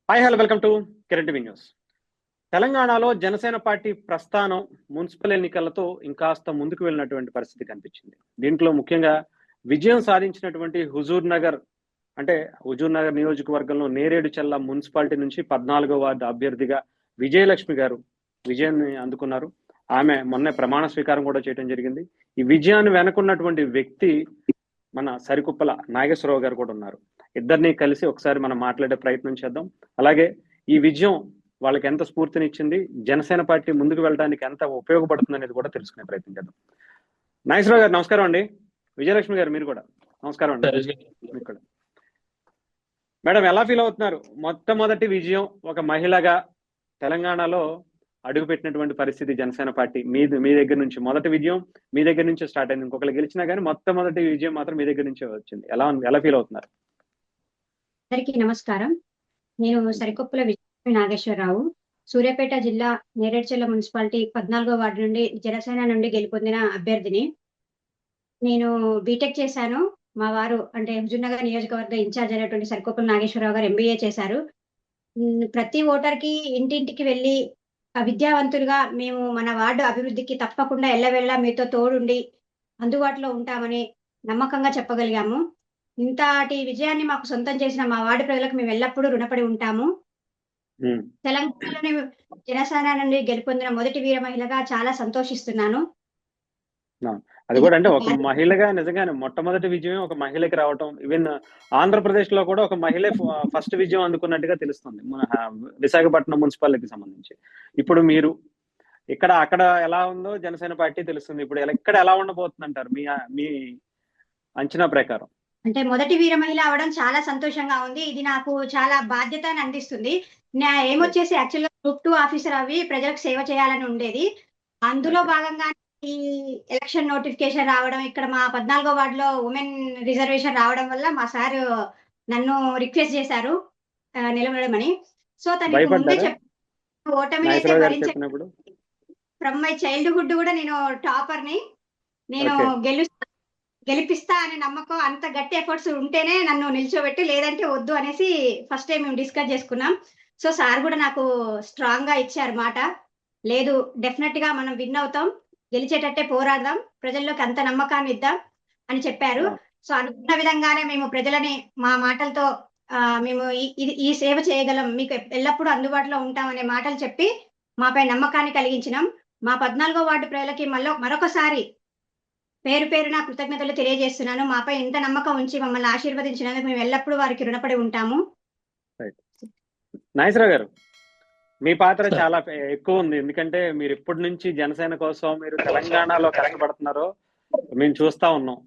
Hi hello welcome to Kiran TV news. తెలంగాణలో Janasena party ప్రస్థానం municipal ఎన్నికలతో ఇంకాస్త ముందుకు వెళ్ళినటువంటి పరిస్థితి కనిపించింది. దీంట్లో ముఖ్యంగా విజయం సాధించినటువంటి హుజూర్ నగర్ నియోజకవర్గంలో నేరేడుచెల్ల మున్సిపాలిటీ నుంచి 14వ వార్డు అభ్యర్థిగా విజయలక్ష్మి గారు విజయాన్ని అందుకున్నారు. ఆమె మొన్నే ప్రమాణ స్వీకారం కూడా చేయడం జరిగింది. ఈ విజయాన్ని వెనుకున్నటువంటి వ్యక్తి మన సరికుప్పల నాగేశ్వరరావు గారు కూడా ఉన్నారు. ఇద్దరిని కలిసి ఒకసారి మనం మాట్లాడే ప్రయత్నం చేద్దాం. అలాగే ఈ విజయం వాళ్ళకి ఎంత స్ఫూర్తినిచ్చింది, జనసేన పార్టీ ముందుకు వెళ్ళడానికి ఎంత ఉపయోగపడుతుంది అనేది కూడా తెలుసుకునే ప్రయత్నం చేద్దాం. నాగేశ్వరరావు గారు నమస్కారం అండి. విజయలక్ష్మి గారు మీరు కూడా నమస్కారం అండి. మీకు కూడా మేడం, ఎలా ఫీల్ అవుతున్నారు? మొట్టమొదటి విజయం ఒక మహిళగా తెలంగాణలో అడుగుపెట్టినటువంటి పరిస్థితి జనసేన పార్టీ మీ దగ్గర నుంచి మొదటి విజయం మీ దగ్గర నుంచి స్టార్ట్ అయింది. ఇంకొకరు గెలిచినా కానీ మొట్టమొదటి విజయం మాత్రం మీ దగ్గర నుంచే వచ్చింది. ఎలా ఫీల్ అవుతున్నారు? అందరికీ నమస్కారం. నేను సరికొప్పుల విజయ నాగేశ్వరరావు, సూర్యాపేట జిల్లా నేరేడుచెల్ల మున్సిపాలిటీ 14వ వార్డు నుండి జనసేన నుండి గెలుపొందిన అభ్యర్థిని. నేను బీటెక్ చేశాను. మా వారు అంటే హుజూర్నగర్ నియోజకవర్గ ఇన్ఛార్జ్ అయినటువంటి సరికొప్పుల నాగేశ్వరరావు గారు MBA చేశారు. ప్రతి ఓటర్కి ఇంటింటికి వెళ్ళి విద్యావంతులుగా మేము మన వార్డు అభివృద్ధికి తప్పకుండా ఎల్లవెళ్ళా మీతో తోడుండి అందుబాటులో ఉంటామని నమ్మకంగా చెప్పగలిగాము. ఇంతటి విజయాన్ని మాకు సొంతం చేసిన మా వార్డు ప్రజలకు మేము ఎల్లప్పుడూ రుణపడి ఉంటాము. తెలంగాణలోని జనసేన నుండి గెలుపొందిన మొదటి వీర మహిళగా చాలా సంతోషిస్తున్నాను. అది కూడా అంటే ఒక మహిళగా నిజంగానే మొట్టమొదటి విజయం ఒక మహిళకి రావటం, ఈవెన్ ఆంధ్రప్రదేశ్ లో కూడా ఒక మహిళ ఫస్ట్ విజయం అందుకున్నట్టుగా తెలుస్తుంది మన విశాఖపట్నం మున్సిపాలిటీకి సంబంధించి. ఇప్పుడు మీరు అక్కడ ఎలా ఉందో జనసేన పార్టీ తెలుస్తుంది. ఇప్పుడు ఇక్కడ ఎలా ఉండబోతుంది అంటారు మీ అంచనా ప్రకారం? అంటే మొదటి వీర మహిళ అవడం చాలా సంతోషంగా ఉంది. ఇది నాకు చాలా బాధ్యతను అందిస్తుంది. నా ఏమొచ్చేసి యాక్చువల్గా గ్రూప్ 2 ఆఫీసర్ అవి ప్రజలకు సేవ చేయాలని ఉండేది. అందులో భాగంగా ఈ ఎలక్షన్ నోటిఫికేషన్ రావడం, ఇక్కడ మా 14వ వార్డులో ఉమెన్ రిజర్వేషన్ రావడం వల్ల మా సార్ నన్ను రిక్వెస్ట్ చేశారు నిలబడమని. సో తనకి ముందే ఓటమి అయితే భరించాను. ఫ్రమ్ మై చైల్డ్హుడ్ కూడా నేను టాపర్ని. నేను గెలిపిస్తా అనే నమ్మకం, అంత గట్టి ఎఫర్ట్స్ ఉంటేనే నన్ను నిల్చోబెట్టి, లేదంటే వద్దు అనేసి ఫస్ట్ టైం మేము డిస్కస్ చేసుకున్నాం. సో సార్ కూడా నాకు స్ట్రాంగ్ గా ఇచ్చారు మాట. లేదు, డెఫినెట్ గా మనం విన్ అవుతాం, గెలిచేటట్టే పోరాడదాం, ప్రజల్లోకి అంత నమ్మకాన్ని ఇద్దాం అని చెప్పారు. సో అనుకున్న విధంగానే మేము ప్రజలని మా మాటలతో మేము ఈ సేవ చేయగలం, మీకు ఎల్లప్పుడూ అందుబాటులో ఉంటాం అనే మాటలు చెప్పి మాపై నమ్మకాన్ని కలిగించినాం. మా 14వ వార్డు ప్రజలకి మరొకసారి పేరు పేరున కృతజ్ఞతలు తెలియజేస్తున్నాను. మాపై ఇంత నమ్మకం ఉంచి మమ్మల్ని ఆశీర్వదించినందుకు మేము ఎల్లప్పుడూ వారికి రుణపడి ఉంటాము. నాగేశ్వరరావు గారు, మీ పాత్ర చాలా ఎక్కువ ఉంది. ఎందుకంటే మీరు ఇప్పటి నుంచి జనసేన కోసం మీరు తెలంగాణలో కష్టపడుతున్నారో మేము చూస్తా ఉన్నాం.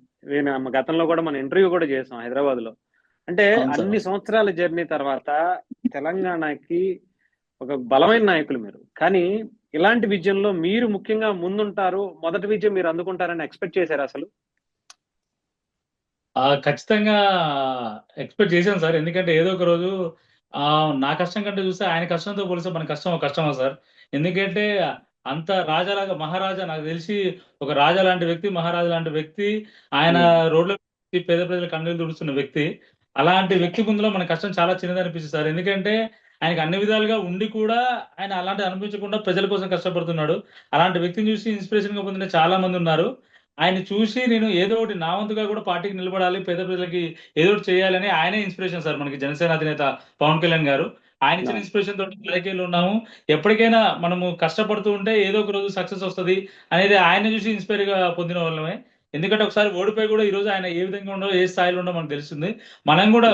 గతంలో కూడా మన ఇంటర్వ్యూ కూడా చేసాం హైదరాబాద్ లో. అంటే అన్ని సంవత్సరాల జర్నీ తర్వాత తెలంగాణకి ఒక బలమైన నాయకులు మీరు. కానీ ఇలాంటి విజయంలో మీరు ముఖ్యంగా ముందుంటారు, మొదటి విజయం మీరు అందుకుంటారని ఎక్స్పెక్ట్ చేశారు అసలు? ఖచ్చితంగా ఎక్స్పెక్ట్ చేశాను సార్. ఎందుకంటే ఏదో ఒక రోజు నా కష్టం కంటే చూస్తే ఆయన కష్టంతో పోలిస్తే మన కష్టమా సార్. ఎందుకంటే అంత రాజాలాగా మహారాజా, నాకు తెలిసి ఒక రాజా లాంటి వ్యక్తి, మహారాజా లాంటి వ్యక్తి, ఆయన రోడ్ల పేద ప్రజల కన్నీళ్ళు తుడుస్తున్న వ్యక్తి. అలాంటి వ్యక్తి ముందులో మన కష్టం చాలా చిన్నది అనిపిస్తుంది సార్. ఎందుకంటే ఆయనకు అన్ని విధాలుగా ఉండి కూడా ఆయన అలాంటి అనిపించకుండా ప్రజల కోసం కష్టపడుతున్నాడు. అలాంటి వ్యక్తిని చూసి ఇన్స్పిరేషన్ గా పొందిన చాలా మంది ఉన్నారు. ఆయన చూసి నేను ఏదో ఒకటి నా వంతుగా కూడా పార్టీకి నిలబడాలి, పేద ప్రజలకి ఏదో ఒకటి చేయాలని ఆయనే ఇన్స్పిరేషన్ సార్ మనకి జనసేన అధినేత పవన్ కళ్యాణ్ గారు. ఆయన ఇచ్చిన ఇన్స్పిరేషన్ తోటి రాజకీయాల్లో ఉన్నాము. ఎప్పటికైనా మనము కష్టపడుతూ ఉంటే ఏదో ఒక రోజు సక్సెస్ వస్తుంది అనేది ఆయన చూసి ఇన్స్పైర్ గా పొందిన వాళ్ళమే. ఎందుకంటే ఒకసారి ఓడిపోయి కూడా ఈ రోజు ఆయన ఏ విధంగా ఉండో, ఏ స్థాయిలో ఉండో మనకు తెలుస్తుంది. మనం కూడా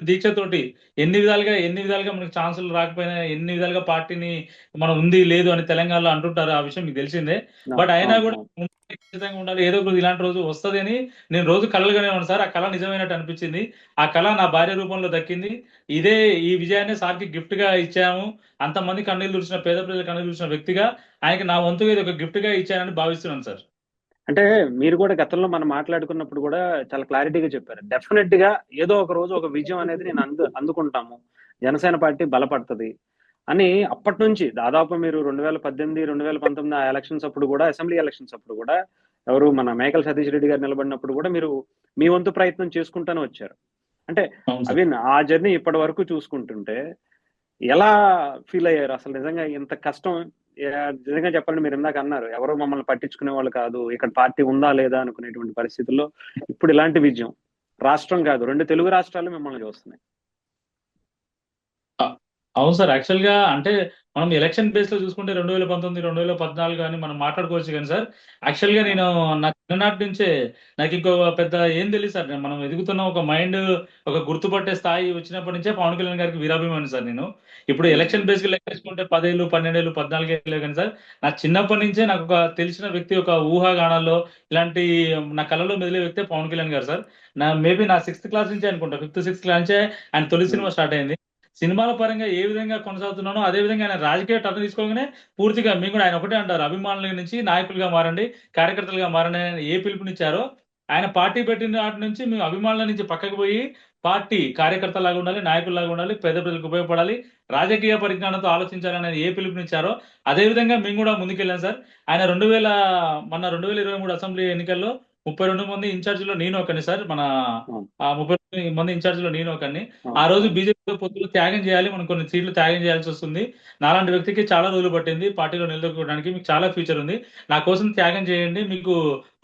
దీక్షతోటి ఎన్ని విధాలుగా మనకి ఛాన్సులు రాకపోయినా, ఎన్ని విధాలుగా పార్టీని మనం ఉంది లేదు అని తెలంగాణలో అంటుంటారు, ఆ విషయం మీకు తెలిసిందే. బట్ అయినా కూడా ఖచ్చితంగా ఉండాలి, ఏదో ఒక ఇలాంటి రోజు వస్తుంది అని నేను రోజు కలలుగానే ఉన్నాను సార్. ఆ కళ నిజమైనట్టు అనిపించింది. ఆ కళ నా భార్య రూపంలో దక్కింది. ఈ విజయాన్ని సార్కి గిఫ్ట్ గా ఇచ్చాము. అంతమంది కన్నీళ్ళు తుడిచిన, పేద ప్రజల కన్నీళ్ళు తుడిచిన వ్యక్తిగా ఆయనకి నా వంతుగా ఇది ఒక గిఫ్ట్ గా ఇచ్చానని భావిస్తున్నాను సార్. అంటే మీరు కూడా గతంలో మనం మాట్లాడుకున్నప్పుడు కూడా చాలా క్లారిటీగా చెప్పారు. డెఫినెట్ గా ఏదో ఒక రోజు ఒక విజయం అనేది నేను అందుకుంటాము, జనసేన పార్టీ బలపడుతుంది అని. అప్పటి నుంచి దాదాపు మీరు 2018, 2019 ఎలక్షన్స్ అప్పుడు కూడా, అసెంబ్లీ ఎలక్షన్స్ అప్పుడు కూడా, ఎవరు మన మేకల సతీష్ రెడ్డి గారు నిలబడినప్పుడు కూడా మీరు మీ వంతు ప్రయత్నం చేసుకుంటూనే వచ్చారు. అంటే అవును సార్. అవిన్ ఆ జర్నీ ఇప్పటి వరకు చూసుకుంటుంటే ఎలా ఫీల్ అయ్యారు అసలు? నిజంగా ఇంత కష్టం నిజంగా చెప్పాలంటే మీరు ఇందాక అన్నారు ఎవరో మమ్మల్ని పట్టించుకునే వాళ్ళు కాదు, ఇక్కడ పార్టీ ఉందా లేదా అనుకునేటువంటి పరిస్థితుల్లో ఇప్పుడు ఇలాంటి విజయం, రాష్ట్రం కాదు 2 తెలుగు రాష్ట్రాలు మిమ్మల్ని చూస్తున్నాయి. అ అవును సార్. యాక్చువల్‌గా అంటే మనం ఎలక్షన్ బేస్‌లో చూసుకుంటే 2019, 2014 అని మనం మాట్లాడుకోవచ్చు గానీ సార్, యాక్చువల్‌గా ఆ! నేను నా చిన్ననాటి నుంచే నాకింకో పెద్ద ఏం తెలీదు సార్. మనం ఎదుగుతున్న ఒక మైండ్, ఒక గుర్తుపట్టే స్థాయి వచ్చినప్పటి నుంచే పవన్ కళ్యాణ్ గారికి వీరాభిమాని సార్ నేను. ఇప్పుడు ఎలక్షన్ బేస్‌గా లెక్కేసుకుంటే 10 ఏళ్ళు, 12 ఏళ్ళు, 14 ఏళ్ళే గానీ సార్, నాకు చిన్నప్పటి నుంచే నాకొక తెలిసిన వ్యక్తి, ఒక ఊహాగానాల్లో ఇలాంటి నా కలలో మెదిలే వ్యక్తే పవన్ కళ్యాణ్ గారు సార్. మేబీ నా 6థ్ క్లాస్ నుంచే అనుకుంటా. 5థ్, 6థ్ క్లాస్ నుంచే ఆయన తొలి హ్మ్. సినిమా స్టార్ట్ అయింది. సినిమాల పరంగా ఏ విధంగా కొనసాగుతున్నానో, అదే విధంగా ఆయన రాజకీయ టర్న్ తీసుకోగానే పూర్తిగా మేము కూడా ఆయన ఒకటే అంటారు. అభిమానుల నుంచి నాయకులుగా మారండి, కార్యకర్తలుగా మారండి అని ఏ పిలుపునిచ్చారో, ఆయన పార్టీ పెట్టిన నాటి నుంచి మేము అభిమానుల నుంచి పక్కకు పోయి, పార్టీ కార్యకర్తలాగా ఉండాలి, నాయకుల్లాగా ఉండాలి, పేద ప్రజలకు ఉపయోగపడాలి, రాజకీయ పరిజ్ఞానంతో ఆలోచించాలనేది ఏ పిలుపునిచ్చారో, అదే విధంగా మేము కూడా ముందుకెళ్ళాం సార్. ఆయన మొన్న 2023 అసెంబ్లీ ఎన్నికల్లో 32 మంది ఇన్ఛార్జ్‌లో నేను ఒకడిని సార్. అవును. 32 మంది ఇన్ఛార్జ్‌లో నేను ఒకడిని. ఆ అవును. రోజు అవును. బీజేపీతో పొత్తులో త్యాగం చేయాలి. మనం కొన్ని సీట్లు త్యాగం చేయాల్సొస్తుంది. నాలాంటి వ్యక్తికి చాలా రోజులు పట్టింది పార్టీలో నిలదొక్కుకోవడానికి. మీకు చాలా ఫ్యూచర్ ఉంది. నా కోసం త్యాగం చేయండి. మీకు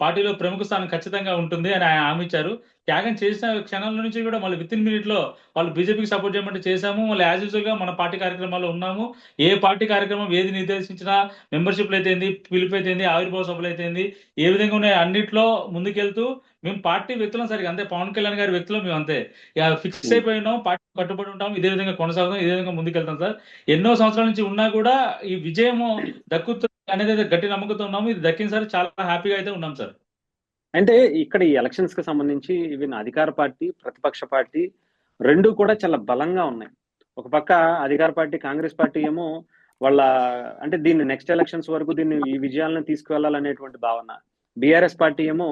పార్టీలో ప్రముఖ స్థానం ఖచ్చితంగా ఉంటుంది అని ఆయన హామీ ఇచ్చారు. త్యాగం చేసిన క్షణాల నుంచి కూడా మళ్ళీ వితిన్ మినిట్‌లో వాళ్ళు బీజేపీకి సపోర్ట్ చేయమంటే చేశాము. మళ్ళీ యాజ్ యూజువల్‌గా మన పార్టీ కార్యక్రమాల్లో ఉన్నాము. ఏ పార్టీ కార్యక్రమం ఏది నిర్దేశించినా మెంబర్‌షిప్‌లయితేంది, పిలుపయితేంది, ఆవిర్భావ సభలయితేంది, ఏ విధంగా ఉన్నాయో అన్నిట్లో ముందుకెళ్తూ మేము పార్టీ వ్యక్తులం సరిగ్గా అంతే. పవన్ కళ్యాణ్ గారి వ్యక్తులం మేమంతే. ఫిక్స్ హ్మ్. అయిపోయి ఉన్నాం. పార్టీకి కట్టుబడి ఉంటాం. ఇదే విధంగా కొనసాగుతాం. ఇదే విధంగా ముందుకెళ్తాం సార్. ఎన్నో సంవత్సరాల నుంచి ఉన్నా కూడా ఈ విజయము దక్కుతుంది అనేదైతే గట్టి నమ్మకంతో ఉన్నాము. ఇది దక్కిన సరే చాలా హ్యాపీగా అయితే ఉన్నాం సార్. అంటే ఇక్కడ ఈ ఎలక్షన్స్‌కి సంబంధించి ఈవెన్ అధికార పార్టీ, ప్రతిపక్ష పార్టీ 2 కూడా చాలా బలంగా ఉన్నాయి. ఒక పక్క అధికార పార్టీ కాంగ్రెస్ పార్టీ ఏమో వాళ్ళ అంటే దీన్ని నెక్స్ట్ ఎలక్షన్స్ వరకు దీన్ని ఈ విజయాలను తీసుకువెళ్ళాలనేటువంటి భావన. బీఆర్ఎస్ పార్టీ ఏమో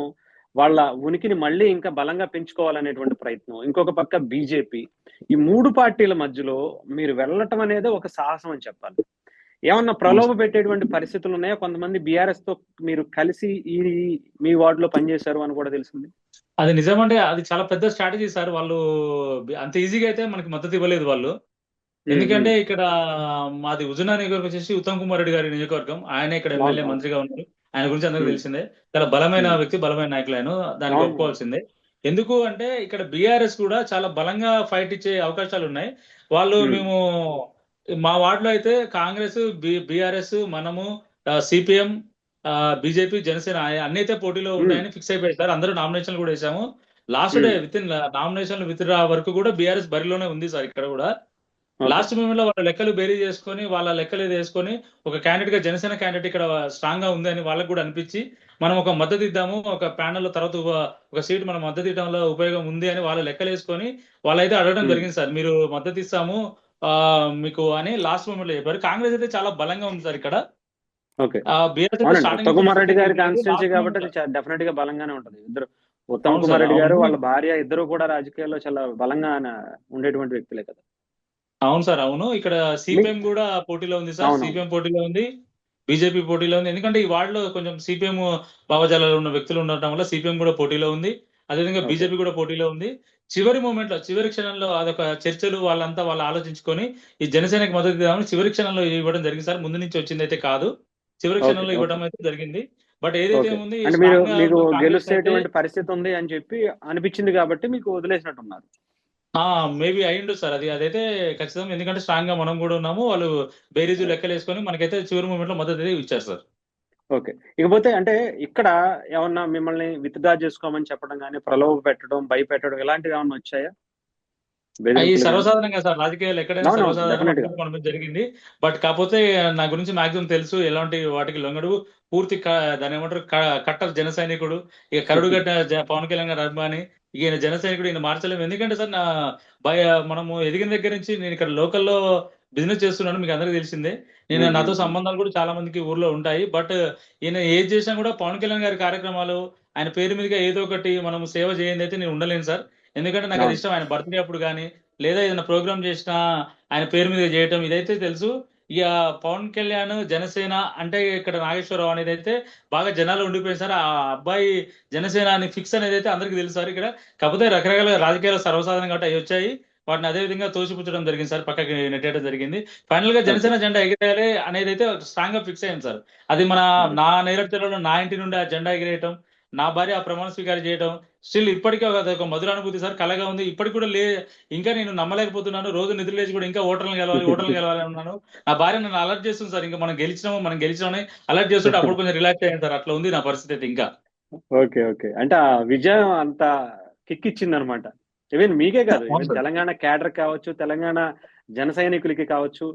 వాళ్ళ ఉనికిని మళ్ళీ ఇంకా బలంగా పెంచుకోవాలనేటువంటి ప్రయత్నం. ఇంకొక పక్క బీజేపీ. ఈ 3 పార్టీల మధ్యలో మీరు వెళ్ళటం అనేది ఒక సాహసం అని చెప్పాలి. ఏమన్నా అవును ప్రలోభ సార్. పెట్టేటువంటి పరిస్థితులున్నాయా? కొంతమంది బీఆర్ఎస్‌తో మీరు కలిసి ఈ మీ వార్డ్‌లో పనిచేశారు అని కూడా తెలిసింది. అది నిజమంటే అది చాలా పెద్ద స్ట్రాటజీ సార్. వాళ్ళు అంత ఈజీగా అయితే మనకి మద్దతు ఇవ్వలేదు వాళ్ళు. హ్మ్. హ్మ్. ఎందుకంటే ఇక్కడ మాది హుజూర్‌నగర్ నియోజకవర్గం వచ్చేసి ఉత్తమ్ కుమార్ రెడ్డి గారి నియోజకవర్గం. ఆయనే ఇక్కడ అవును. ఎమ్మెల్యే, అవును. మంత్రిగా ఉన్నారు. ఆయన గురించి అందరికి హ్మ్. తెలిసిందే. చాలా బలమైన హ్మ్. వ్యక్తి, బలమైన నాయకులు దానికి అవును. అవును. ఒప్పుకోవాల్సిందే. ఎందుకు అంటే ఇక్కడ బీఆర్ఎస్ కూడా చాలా బలంగా ఫైట్ ఇచ్చే అవకాశాలున్నాయి. హ్మ్. మేము మా వార్డ్‌లో అయితే కాంగ్రెస్, బీఆర్ఎస్, మనము, సీపీఎం, బీజేపీ, జనసేన అన్నీ అయితే పోటీలో హ్మ్. ఉన్నాయని ఫిక్స్ అయిపోయాయి సార్. అందరూ నామినేషన్‌లు కూడా ఏసాము. లాస్ట్ డే హ్మ్. నామినేషన్‌లు విత్‌డ్రా వరకు కూడా బీఆర్ఎస్ బరిలోనే ఉంది సార్ ఇక్కడ కూడా. ఓకే. లాస్ట్ మూమెంట్‌లో వాళ్ళ లెక్కలు బేరీజ్ చేసుకొని, వాళ్ళ లెక్కలేదో యేసుకొని, ఒక క్యాండిడేట్‌గా జనసేన క్యాండిడేట్ ఇక్కడ స్ట్రాంగ్‌గా ఉంది అని వాళ్ళకి గూడా అనిపిచ్చి, మనం ఒక మద్దతిద్దాము. ఒక ప్యానెల్‌లో తర్వాత ఒక సీట్ మనం మద్దతివ్వడంలో ఉపయోగం ఉంది అని వాళ్ళు లెక్కలేసుకొని, వాళ్ళైతే అడగడం హ్మ్. జరిగింది సార్. మీరు మద్దతిస్తాము మీకు అని లాస్ట్ మూమెంట్‌లో చెప్పారు. కాంగ్రెస్ అయితే చాలా బలంగా ఉంది సార్ ఇక్కడ. ఓకే. బీఆర్ఎస్ అయితే అవునండి. స్టార్టింగ్ ఉత్తమ్ నుంచి కుమార్ రెడ్డి మద్దతైతే గారి ఇవ్వలేదు. కాన్స్టిట్యున్సీ లాస్ట్ కాబట్టి మూమెంట్‌లో అది డెఫినిట్‌గా బలంగానే ఉంటది. ఉత్తమ్ అవును సార్. కుమార్ రెడ్డి గారు, అవును. వాళ్ళ భార్య ఇద్దరు కూడా రాజకీయాల్లో చాలా బలంగా ఉండేటువంటి వ్యక్తులే కదా! అవును సార్. అవును. ఇక్కడ మీ సీపీఎం గూడా పోటీలో ఉంది సార్. అవునవును. సీపీఎం పోటీలో ఉంది. బీజేపీ పోటీలో ఉంది. ఎందుకంటే ఈ వార్డ్‌లో కొంచెం సీపీఎం భావజాలాలు ఉన్న వ్యక్తులు ఉండటం వల్ల సీపీఎం గూడా పోటీలో ఉంది. అదేవిధంగా ఓకే. బీజేపీ గూడా పోటీలో ఉంది. చివరి మొమెంట్‌లో, చివరి క్షణంలో అదొక చర్చలు వాళ్ళు ఆలోచించుకొని ఈ జనసేనకి మద్దతు ఇద్దామని చివరి క్షణంలో ఇవ్వడం జరిగింది సార్. ముందు నుంచి వచ్చిందైతే కాదు. చివరి ఓకే. క్షణంలో ఓకే. ఇవ్వడం అయితే జరిగింది. బట్ ఏదైతే ఓకే. ఏముంది అంటే స్ట్రాంగ్‌గా మీకు ఉన్న కాంగ్రెస్ అయితే గెలిసేటువంటి పరిస్థితి ఉంది అని చెప్పి అనిపించింది కాబట్టి మీకు వదిలేసినట్టున్నారు. ఆ! మేబీ అయ్యుండొచ్చు సార్ అది. అదైతే ఖచ్చితంగా. ఎందుకంటే స్ట్రాంగ్‌గా మనం గూడా ఉన్నాము. వాళ్ళు బేరీజు లెక్కలేసుకొని మనకైతే చివరి మొమెంట్‌లో మద్దతయితే ఇచ్చారు సార్. ఓకే. ఇకపోతే అంటే ఇక్కడ ఏమన్నా మిమ్మల్ని విత్‌డ్రా చేసుకోమని చెప్పడం గాని, ప్రలోభ పెట్టడం, భయపెట్టడం ఇలాంటివేమన్నా వచ్చాయా? అయి బెదిరింపులు గాని? సర్వసాధారణంగా సార్. రాజకీయాల్లో ఎక్కడైనా అవునవును. సర్వసాధారణం. డెఫినిట్‌గా. అప్పుడప్పుడు మన మీద జరిగింది. బట్ కాపోతే నా గురించి మాక్సిమం తెలుసు. ఎలాంటి వాటికి లొంగడు. పూర్తి దాన్నేమంటారు కట్టర్ జన సైనికుడు. ఇక కరుడుగట్టిన పవన్ కళ్యాణ్ గారి అభిమాని. ఈయన జన సైనికుడు. ఈయన మార్చలేము. ఎందుకంటే సార్ భయ మనము ఎదిగిన దగ్గర నుంచి నేనిక్కడ లోకల్‌లో బిజినెస్ చేస్తున్నాను. మీకందరికి తెలిసిందే. హ్మ్. నాతో హ్మ్. హ్మ్. సంబంధాలు కూడా చాలా మందికి ఊర్లో ఉంటాయి. బట్ ఈయన ఏది చేసినా కూడా పవన్ కళ్యాణ్ గారి కార్యక్రమాలు, ఆయన పేరు మీదుగా ఏదో ఒకటి మనం సేవ చేయందైతే నేను ఉండలేను సార్. ఎందుకంటే నాకది అవును. ఇష్టం. ఆయన బర్త్‌డే అప్పుడు గాని, లేదా ఏదైనా ప్రోగ్రామ్ చేసినా ఆయన పేరు మీద చేయటం ఇదైతే తెలుసు. ఇక పవన్ కళ్యాణ్ జనసేన అంటే ఇక్కడ నాగేశ్వరరావు అనేది అయితే బాగా జనాలు ఉండిపోయింది సార్. ఆ అబ్బాయి జనసేన అని ఫిక్స్ అనేది అయితే అందరికీ తెలుసు సార్. ఇక్కడ కాకపోతే రకరకాల రాజకీయాలు సర్వసాధారణంగా కాబట్టి అవి వచ్చాయి. వాటిని అదే విధంగా తోసిపుచ్చడం జరిగింది సార్, పక్కకి నెట్టేయడం జరిగింది. ఫైనల్ గా ఓకే. జనసేన జెండా ఎగిరేయాలి అనేది అయితే స్ట్రాంగ్ గా ఫిక్స్ అయింది సార్. అది నా నేరడులో నా ఇంటి నుండి ఆ జెండా ఎగిరేయటం, నా భార్య ఆ ప్రమాణ స్వీకారం చేయడం స్టిల్ ఇప్పటికీ ఒక మధుర అనుభూతి సార్, కలగా ఉంది. ఇప్పటికి కూడా ఇంకా నేను నమ్మలేకపోతున్నాను. రోజు నిద్ర లేచి కూడా ఇంకా ఓటర్లు గెలవాలి అన్నాను. నా భార్య నన్ను అలర్ట్ చేస్తుంది సార్. ఇంకా మనం గెలిచినామని అలర్ట్ చేస్తుంటే అప్పుడు కొంచెం రిలాక్స్ అయ్యాను సార్. అట్లా ఉంది నా పరిస్థితి అయితే ఇంకా. ఓకే. ఓకే. అంటే ఆ విజయం అంత కిక్ ఇచ్చింది అనమాట. ఈవెన్ మీకే కాదు, అవును ఈవెన్ సార్. తెలంగాణ క్యాడర్ కావచ్చు, తెలంగాణ జన సైనికులకి కావచ్చు,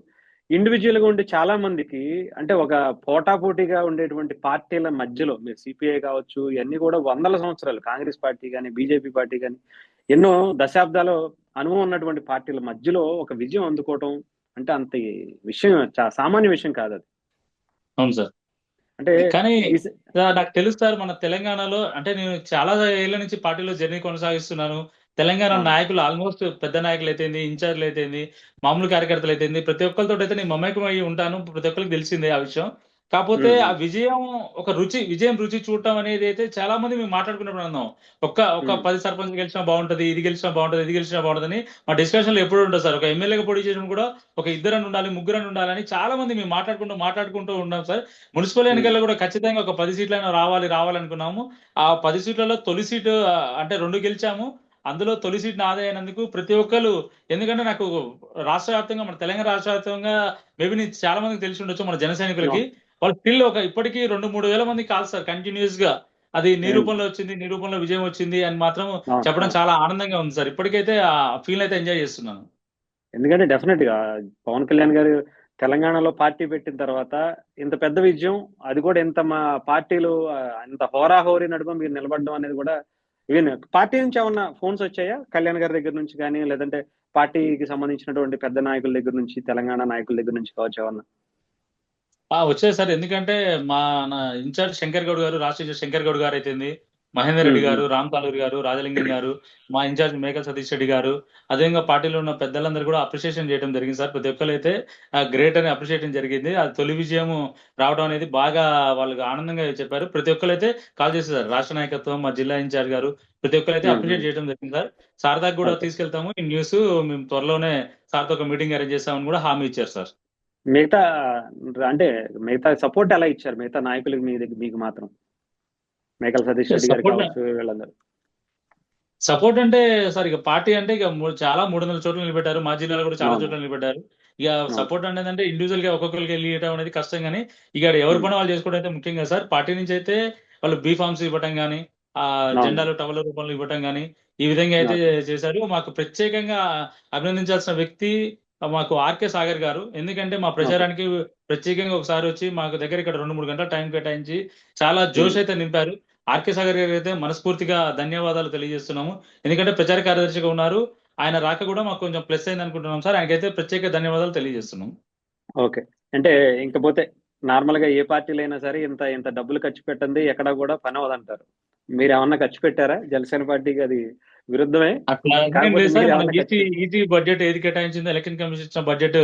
ఇండివిజువల్ గా ఉండి చాలా మందికి, అంటే ఒక పోటాపోటీగా ఉండేటువంటి పార్టీల మధ్యలో మీరు సిపిఐ కావచ్చు, ఇవన్నీ కూడా వందల సంవత్సరాలు కాంగ్రెస్ పార్టీ కానీ బీజేపీ పార్టీ కానీ ఎన్నో దశాబ్దాలు అనుభవం ఉన్నటువంటి పార్టీల మధ్యలో ఒక విజయం అందుకోవటం అంటే అంత విషయం, సామాన్య విషయం కాదు అది. అవును సార్. అంటే కానీ ఈ స- నాకు తెలుసు సార్, మన తెలంగాణలో అంటే నేను చాలా ఏళ్ల నుంచి పార్టీలో జర్నీ కొనసాగిస్తున్నాను. తెలంగాణ ఆ, నాయకులు ఆల్మోస్ట్ పెద్ద నాయకులు అయితేంది, ఇన్ఛార్జ్లు అయితేంది, మామూలు కార్యకర్తలు అయితేంది, ప్రతి ఒక్కరితో అయితే నేను మమేకం అయ్యి ఉంటాను. ప్రతి ఒక్కరికి తెలిసిందే ఆ విషయం. కాకపోతే ఉమ్, ఆ విజయం రుచి చూడటం అనేది అయితే చాలా మంది మేము మాట్లాడుకున్నప్పుడు అన్నాం. ఒక ఉమ్, 10 సర్పంచ్ గెలిచినా బాగుంటది, ఇది గెలిచినా బాగుంటది, ఇది గెలిచినా బాగుంటది. మా డిస్కషన్ లో ఎప్పుడు ఉంటుంది సార్. ఒక ఎమ్మెల్యేగా పోటీ చేయడం కూడా ఒక ఇద్దరని ఉండాలి, ముగ్గురని ఉండాలని చాలా మంది మేము మాట్లాడుకుంటూ ఉన్నాం సార్. మున్సిపల్ ఉమ్, ఎన్నికల్లో కూడా ఖచ్చితంగా ఒక 10 సీట్లైనా రావాలనుకున్నాము. ఆ 10 సీట్లలో తొలి సీటు అంటే 2 గెలిచాము. అందులో తొలి సీట్ నాదే అయినందుకు ప్రతి ఒక్కరు, ఎందుకంటే నాకు రాష్ట్ర వ్యాప్తంగా, మన తెలంగాణ రాష్ట్ర వ్యాప్తంగా మేబీ నీకు చాలా మందికి తెలిసి ఉండొచ్చు, మన జన సైనికులకి అవును. వాళ్ళు స్టిల్ ఇప్పటికీ 2-3 వేల మంది కాదు సార్ కంటిన్యూస్ గా. అది నీ ఉమ్, రూపంలో వచ్చింది, నీ రూపంలో విజయం వచ్చింది అని మాత్రం అవును, చెప్పడం అవును. చాలా ఆనందంగా ఉంది సార్. ఇప్పటికైతే ఆ ఫీల్ అయితే ఎంజాయ్ చేస్తున్నాను. ఎందుకంటే డెఫినెట్ గా పవన్ కళ్యాణ్ గారు తెలంగాణలో పార్టీ పెట్టిన తర్వాత ఇంత పెద్ద విజయం, అది కూడా ఇంత మా పార్టీలు ఇంత హోరాహోరీ నడుమ మీరు నిలబడడం అనేది కూడా, ఈవెన్ పార్టీ నుంచి ఏమన్నా ఫోన్స్ వచ్చాయా కళ్యాణ్ గారి దగ్గర నుంచి కానీ, లేదంటే పార్టీకి సంబంధించినటువంటి పెద్ద నాయకుల దగ్గర నుంచి, తెలంగాణ నాయకుల దగ్గర నుంచి కావచ్చు ఏమన్నా? వచ్చాయి సార్. ఎందుకంటే నా ఇన్ఛార్జ్ శంకర్ గౌడ్ గారు, రాష్ట్ర ఇన్ఛార్జ్ శంకర్ గౌడ్ గారు అయితేంది, మహేందర్ ఉమ్, రెడ్డి గారు, ఉమ్, రామ్ తాలూరి గారు, రాజలింగం గారు, మా ఇన్ఛార్జ్ మేకల్ సతీష్ రెడ్డి గారు, అదేవిధంగా పార్టీలో ఉన్న పెద్దలందరూ కూడా అప్రిషియేషన్ చేయడం జరిగింది సార్. ప్రతి ఒక్కరు అయితే గ్రేట్ అని అప్రిషియేట్ జరిగింది. అది తొలి విజయం రావడం అనేది బాగా వాళ్ళకి ఆనందంగా చెప్పారు. ప్రతి ఒక్కరు అయితే కాల్ చేశారు. రాష్ట్ర నాయకత్వం, మా జిల్లా ఇన్ఛార్జ్ గారు, ప్రతి ఒక్కరు అయితే ఉమ్, అప్రిషియేట్ ఉమ్. చేయడం జరిగింది సార్. సార్ దాకా కూడా ఓకే. తీసుకెళ్తాము ఈ న్యూస్, మేము త్వరలోనే సార్తో ఒక మీటింగ్ అరేంజ్ చేస్తామని కూడా హామీ ఇచ్చారు సార్. మిగతా అంటే మిగతా సపోర్ట్ ఎలా ఇచ్చారు మిగతా నాయకులకు మీ దగ్గర మీకు మాత్రం? మేకల సతీష్ రెడ్డి గారు సపోర్ట్ కావచ్చు, వీళ్ళందరూ. సపోర్ట్ అంటే సార్, ఇక పార్టీ అంటే ఇక చాలా 300 చోట్ల నిలబెట్టారు. మా జిల్లాలో కూడా చాలా అవును, చోట్ల నిలబెట్టారు. ఇక అవును. సపోర్ట్ అనేది అంటే ఇండివిజువల్ గా ఒక్కొక్కరికి వెళ్ళడం అనేది కష్టం కానీ, ఇక ఎవరి ఉమ్, పని వాళ్ళు చేసుకోవడం అయితే ముఖ్యంగా సార్. పార్టీ నుంచి అయితే వాళ్ళు బీఫామ్స్ ఇవ్వటం కానీ, ఆ అవును, జెండాలు టవల్ రూపంలో ఇవ్వటం కానీ, ఈ విధంగా అయితే ఓకే. చేశారు. మాకు ప్రత్యేకంగా అభినందించాల్సిన వ్యక్తి మాకు ఆర్కే సాగర్ గారు. ఎందుకంటే మా ఓకే. ప్రచారానికి ప్రత్యేకంగా ఒకసారి వచ్చి మాకు దగ్గర ఇక్కడ 2-3 గంటల టైం కేటాయించి చాలా ఉమ్, జోష్ అయితే నింపారు. ఆర్కే సాగర్ గారికి అయితే మనస్ఫూర్తిగా ధన్యవాదాలు తెలియజేస్తున్నాము. ఎందుకంటే ప్రచార కార్యదర్శిగా ఉన్నారు. ఆయన రాక కూడా మాకు కొంచెం ప్లస్ అయింది అనుకుంటున్నాం సార్. ఆయనకైతే ప్రత్యేక ధన్యవాదాలు తెలియజేస్తున్నాం. ఓకే. అంటే ఇంకపోతే నార్మల్ గా ఏ పార్టీలో అయినా సరే ఇంత ఇంత డబ్బులు ఖర్చు పెట్టండి ఎక్కడా కూడా పని అవ్వదంటారు. మీరు ఏమన్నా ఖర్చు పెట్టారా? జనసేన పార్టీకి అది విరుద్ధమే. అట్లా ఏం కాకపోతే లేదు సార్. మీరు మనం ఏమన్నా ఖర్చు పెట్టారు? ఈజీ బడ్జెట్ ఏది కేటాయించిందో, ఎలక్షన్ కమిషన్ ఇచ్చిన బడ్జెట్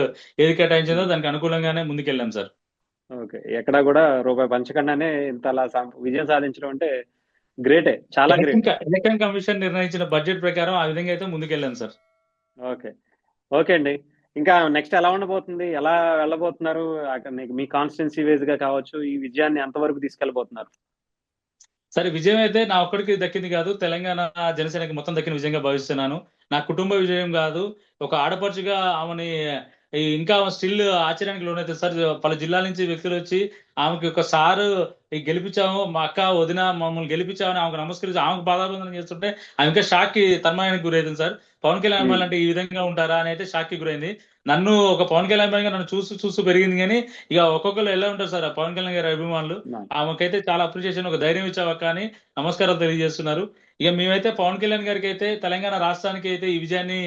ఏది కేటాయించిందో దానికి అనుకూలంగానే ముందుకెళ్ళాం సార్. ఓకే. ఎక్కడా కూడా రూపాయి పంచకుండానే ఇంత అలా విజయం సాధించడం అంటే గ్రేటే, చాలా గ్రేట్. ఎలక్షన్ కమిషన్ నిర్ణయించిన బడ్జెట్ ప్రకారం ఆ విధంగా అయితే ముందుకెళ్ళాం సార్. ఓకే. ఓకే అండి. ఇంకా నెక్స్ట్ ఎలా ఉండబోతుంది? ఎలా వెళ్ళబోతున్నారు? అక్కడ మీ కాన్స్టిట్యున్సీ వైజ్ గా కావచ్చు, ఈ విజయాన్ని ఎంతవరకు తీసుకెళ్ళబోతున్నారు? సరే, విజయం అయితే నా ఒక్కడికి దక్కింది కాదు, తెలంగాణ జనసేనకి మొత్తం దక్కిన విజయంగా భావిస్తున్నాను. నా కుటుంబ విజయం కాదు, ఒక ఆడపడుచుగా ఆమెని ఇంకా స్టిల్ ఆశ్చర్యానికి లోనైతే సార్. పలు జిల్లాల నుంచి వ్యక్తులు వచ్చి ఆమెకి ఒకసారి గెలిపించాము, మా అక్క వదిన మమ్మల్ని గెలిపించామని ఆమెకు నమస్కరించి ఆమెకు బాధాబంధనం చేస్తుంటే ఆమె ఇంకా షాక్ కి తన్మయానికి గురైంది సార్. పవన్ కళ్యాణ్ ఉమ్, అమ్మాయిలు అంటే ఈ విధంగా ఉంటారా అని అయితే షాక్ కి గురైంది. నన్ను ఒక పవన్ కళ్యాణ్ అమ్మాయిగా నన్ను చూస్తూ పెరిగింది కానీ, ఇక ఒక్కొక్కరు ఎలా ఉంటారు సార్ ఆ పవన్ కళ్యాణ్ గారి అభిమానులు. అవును. ఆమెకైతే చాలా అప్రిషియేషన్, ఒక ధైర్యం ఇచ్చావా కానీ నమస్కారాలు తెలియజేస్తున్నారు. ఇక మేమైతే పవన్ కళ్యాణ్ గారికి అయితే, తెలంగాణ రాష్ట్రానికి అయితే ఈ విజయాన్ని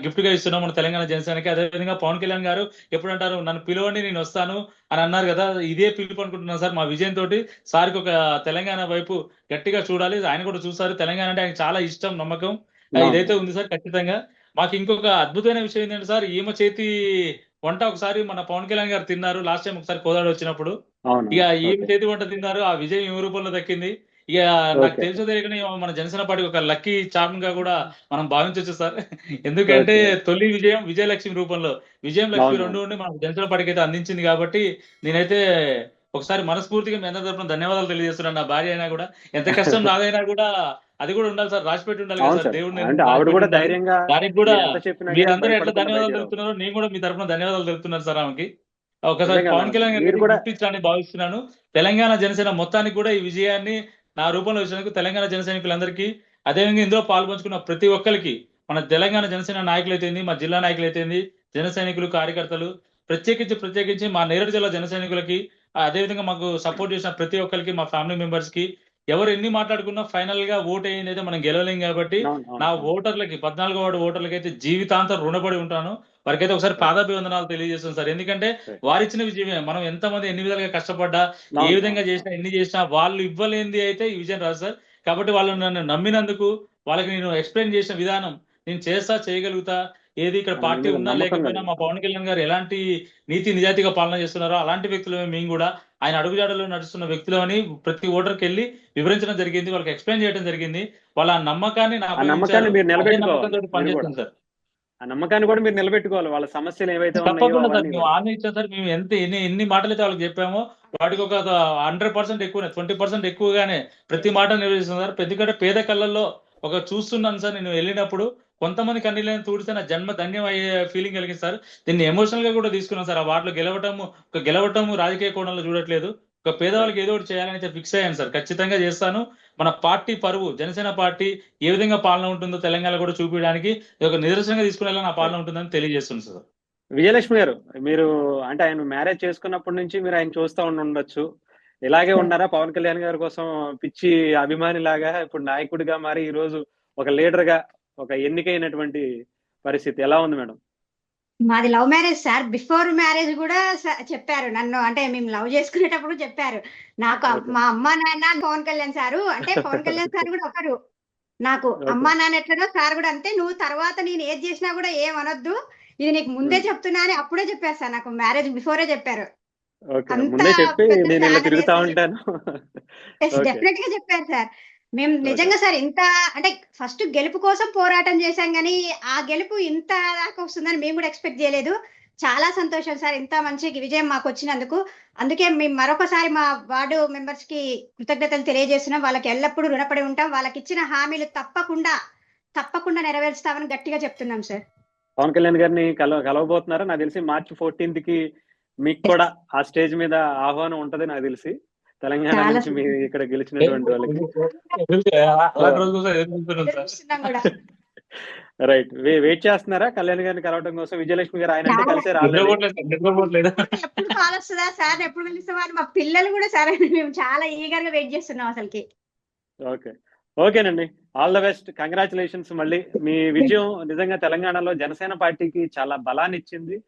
గిఫ్ట్ గా ఇస్తున్నాం, మన తెలంగాణ జనసేనకి. అదేవిధంగా పవన్ కళ్యాణ్ గారు ఎప్పుడు అంటారు, నన్ను పిలవండి నేను వస్తాను అని అన్నారు కదా, ఇదే పిలుపు అనుకుంటున్నాను సార్. మా విజయం తోటి సార్కి ఒక తెలంగాణ వైపు గట్టిగా చూడాలి, ఆయన కూడా చూసారు. తెలంగాణ అంటే ఆయనకు చాలా ఇష్టం, నమ్మకం అవును. ఇదైతే ఉంది సార్ ఖచ్చితంగా. మాకు ఇంకొక అద్భుతమైన విషయం ఏంటంటే సార్, ఈమె చేతి వంట ఒకసారి మన పవన్ కళ్యాణ్ గారు తిన్నారు లాస్ట్ టైం ఒకసారి కోదాడు వచ్చినప్పుడు. అవును. ఇక ఈమె ఓకే. చేతి వంట తిన్నారు. ఆ విజయం ఈ రూపంలో దక్కింది. ఇక నాకు ఓకే. తెలుసో తెలియకనే మన జనసేన పార్టీ ఒక లక్కీ చార్మ్ గా కూడా మనం భావించవచ్చు సార్. ఎందుకంటే ఓకే. తొలి విజయం విజయలక్ష్మి రూపంలో, విజయం లక్ష్మి అవును. రెండు ఉండి మన జనసేన పార్టీకి అయితే అందించింది కాబట్టి నేనైతే ఒకసారి మనస్ఫూర్తిగా మీ అందరి తరపున ధన్యవాదాలు తెలియజేస్తున్నాను. నా భార్య అయినా కూడా ఎంత కష్టం నాదైనా కూడా అది కూడా ఉండాలి సార్, రాసి పెట్టి ఉండాలి కదా అవును సార్, సార్. దేవుడు అంటే రాసి ఆవిడ పెట్టి కూడా ఉండాలి. ధైర్యంగా దానికి కూడా మీరెంత చెప్పినా గాని మీరందరూ ఎట్లా భయపడకుండా ధన్యవాదాలు బయటికి రావచ్చు. తెలుపుతున్నారో నేను కూడా మీ తరపున ధన్యవాదాలు తెలుపుతున్నాను సార్ ఆమెకి. ఒకసారి నిజంగా పవన్ మేడం. కళ్యాణ్ మీరు గారికి కూడా గిఫ్ట్ ఇచ్చాలని భావిస్తున్నాను. తెలంగాణ జనసేన మొత్తానికి కూడా ఈ విజయాన్ని నా రూపంలో ఇచ్చినందుకు తెలంగాణ జన సైనికులందరికీ, అదేవిధంగా ఇందులో పాల్పంచుకున్న ప్రతి ఒక్కరికి, మన తెలంగాణ జనసేన నాయకులైతేంది, మా జిల్లా నాయకులైతేంది, జన సైనికులు, కార్యకర్తలు, ప్రత్యేకించి మా నేరేడు జిల్లా జన సైనికులకి, అదేవిధంగా మాకు సపోర్ట్ చేసిన ప్రతి ఒక్కరికి, మా ఫ్యామిలీ మెంబర్స్ కి, ఎవరు ఎన్ని మాట్లాడుకున్నా ఫైనల్ గా ఓట్ అయ్యింది అయితే మనం గెలవలేం కాబట్టి అవును. నా అవును. అవును. ఓటర్లకి 14వ వార్డు ఓటర్లకి అయితే జీవితాంతం రుణపడి ఉంటాను. వారికైతే ఒకసారి రైట్. పాదాభివందనాలు తెలియజేస్తాను సార్. ఎందుకంటే రైట్. వారిచ్చిన విజయమే. మనం ఎంతమంది ఎన్ని విధాలుగా కష్టపడ్డా, ఏ అవును. విధంగా అవును. చేసినా, అవును. ఎన్ని చేసినా వాళ్ళు ఇవ్వలేనిది అయితే ఈ విజయం రాదు సార్. కాబట్టి వాళ్ళు నన్ను నమ్మినందుకు, వాళ్ళకి నేను ఎక్స్‌ప్లెయిన్ చేసిన విధానం, నేను చేస్తా, చేయగలుగుతా, ఏది ఇక్కడ మీ పార్టీ మీద ఉన్నా నమ్మకం లేకపోయినా మా కలిగింది. పవన్ కళ్యాణ్ గారు ఎలాంటి నీతి నిజాయితీగా పాలన చేస్తున్నారో అలాంటి వ్యక్తులమే మేము కూడా. ఆయన అడుగుజాడల్లో నడుస్తున్న వ్యక్తులమని ప్రతి ఓటర్‌కెళ్ళి వివరించడం జరిగింది. వాళ్ళకి ఎక్స్‌ప్లెయిన్ చేయడం జరిగింది. వాళ్ళ ఆ నమ్మకాన్ని ఆ నాపై నమ్మకాన్ని ఉంచారు. మీరు అదే నిలబెట్టుకోవాలి. నమ్మకంతోటి మీరు గూడా. పనిచేస్తాను సార్. ఆ నమ్మకాన్ని కూడా మీరు నిలబెట్టుకోవాలి. వాళ్ళ సమస్యలు ఏవైతే ఉన్నాయో తప్పకుండా సార్. అవన్నీ మేము కూడా. హామీ ఇచ్చాం సార్. మేము ఎన్ని మాటలైతే వాళ్ళకి చెప్పామో వాటికి ఒక 100% ఎక్కువనే, 20% ఎక్కువగానే ప్రతి మాట నెరవేరుస్తాం సార్. ఎందుకంటే పేద కళ్ళల్లో ఒక చూస్తున్నాను సార్ నేను వెళ్ళినప్పుడు. కొంతమంది కన్నీళ్లను తుడిస్తే నా జన్మ ధన్యం అయ్యే ఫీలింగ్ కలిగింది సార్. దీన్ని ఎమోషనల్ గా కూడా తీసుకున్నాను సార్. ఆ వార్డులో గెలవటము రాజకీయ కోణంలో చూడట్లేదు. ఒక రైట్. పేదవాళ్ళకి ఏదో ఒకటి చేయాలని అయితే ఫిక్స్ అయ్యాను సార్. ఖచ్చితంగా చేస్తాను. మన పార్టీ పరువు, జనసేన పార్టీ ఏ విధంగా పాలన ఉంటుందో తెలంగాణలో కూడా చూపించడానికి ఇది ఒక నిదర్శనంగా తీసుకునేలా నా రైట్. పాలన ఉంటుందని తెలియజేస్తుంది సార్. విజయలక్ష్మి గారు, మీరు అంటే ఆయన మ్యారేజ్ చేసుకున్నప్పటి నుంచి మీరు ఆయన చూస్తా ఉండుండొచ్చు. ఇలాగే ఉన్నారా పవన్ కళ్యాణ్ గారి కోసం పిచ్చి అభిమానిలాగా ఇప్పుడు నాయకుడిగా మారి ఈరోజు ఒక లీడర్‌గా ఒక ఎన్నికైనటువంటి పరిస్థితి ఎలా ఉంది మేడం? మాది love marriage sir. Before marriage గూడా చెప్పారు నన్ను, అంటే మేము లవ్ చేసుకునేటప్పుడు చెప్పారు. నాకు ఓకే. మా అమ్మా, నాన్న పవన్ కళ్యాణ్ సారు. అంటే పవన్ కళ్యాణ్ సార్ గూడా ఒకరు. నాకు ఓకే. అమ్మా, నాన్న ఎట్లనో సార్ గూడా అంతే. నువ్వు తర్వాత నేను ఏది జేసినా గూడా ఏమనొద్దు. ఇది నీకు ముందే హ్మ్. చెప్తున్నా అని అప్పుడే చెప్పారు సార్. నాకు మ్యారేజ్ బిఫోరే చెప్పారు. ఓకే. అంత ముందే చెప్పి పెద్ద నేనిలా త్యాగం తిరుగుతా చేసి ఉంటాను. యెస్. ఓకే. డెఫినెట్‌గా చెప్పారు సార్. మేము ఓకే. నిజంగా సార్ ఇంత, అంటే ఫస్ట్ గెలుపు కోసం పోరాటం చేశాం గానీ, ఆ గెలుపు ఇంత దాకా వస్తుందని మేము గూడా ఎక్స్‌పెక్ట్ జేయలేదు. చాలా సంతోషం సార్ ఇంత మంచి విజయం మాకొచ్చినందుకు. అందుకే మేము మరొకసారి మా వార్డు మెంబర్స్‌కి కృతజ్ఞతలు తెలియజేస్తున్నాం. వాళ్ళకి ఎల్లప్పుడూ రుణపడి ఉంటాం. వాళ్ళకిచ్చిన హామీలు తప్పకుండా నెరవేరుస్తామని గట్టిగా చెప్తున్నాం సార్. పవన్ కళ్యాణ్ గారిని కలవబోతున్నారా? నాకు తెలిసి మార్చి 14కి మీకు కూడా ఆ స్టేజ్ మీద ఆహ్వానం ఉంటది నాకు తెలిసి. తెలంగాణ చాలా నుంచి మీ ఇక్కడ గెలిచినటువంటి వాళ్ళకి. సో అలాంటి రోజు కోసం ఎదురు చూస్తున్నాం ఎదురు సార్. చూస్తున్నాం గూడా. రైట్. వెయిట్ చేస్తున్నారా కళ్యాణ్ గారిని కలవటం కోసం? విజయలక్ష్మి గారు ఆయనంటే చాలా కలిసారు ఆల్రెడీ. నిద్రపోవట్లేదు సార్, నిద్రపోవట్లేదు. ఎప్పుడు కాలొస్తదా సార్‌ని ఎప్పుడు పిలుస్తామా అని మా పిల్లలు గూడా సరే మేము చాలా ఈగర్‌గా వెయిట్ జేస్తున్నాం అసలకి. ఓకే. ఓకేనండి. All the best. కంగ్రాచ్యులేషన్స్ మళ్ళీ. మీ విజయం నిజంగా తెలంగాణలో జనసేన పార్టీకి చాలా బలాన్నిచ్చింది.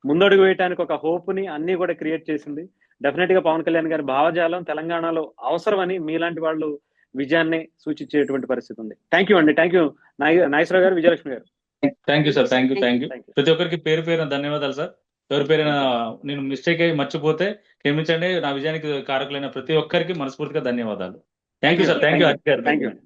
ముందడుగు వేయటానికి ఒక హోప్‌ని అన్నీ కూడా క్రియేట్ చేసింది. డెఫినెట్‌గా పవన్ కళ్యాణ్ గారి భావజాలం తెలంగాణలో అవసరమని మీలాంటి వాళ్ళు విజయాన్ని సూచించేటువంటి పరిస్థితి ఉంది. థాంక్ యూ అండి. థాంక్ యూ నాగేశ్వరరావు గారు, విజయలక్ష్మి గారు. Thank you sir. Thank you. Thank you. ప్రతి ఒక్కరికి పేరు పేరున ధన్యవాదాలు సార్. ఎవరి పేరైనా ఓకే. నేను మిస్టేక్ అయ్యి మర్చిపోతే క్షమించండి. నా విజయానికి కారకులైన ప్రతి ఒక్కరికి మనస్ఫూర్తిగా ధన్యవాదాలు. Thank thank you you sir. అండి. Thank you thank you. Hari గారు. థాంక్ యూ అండి.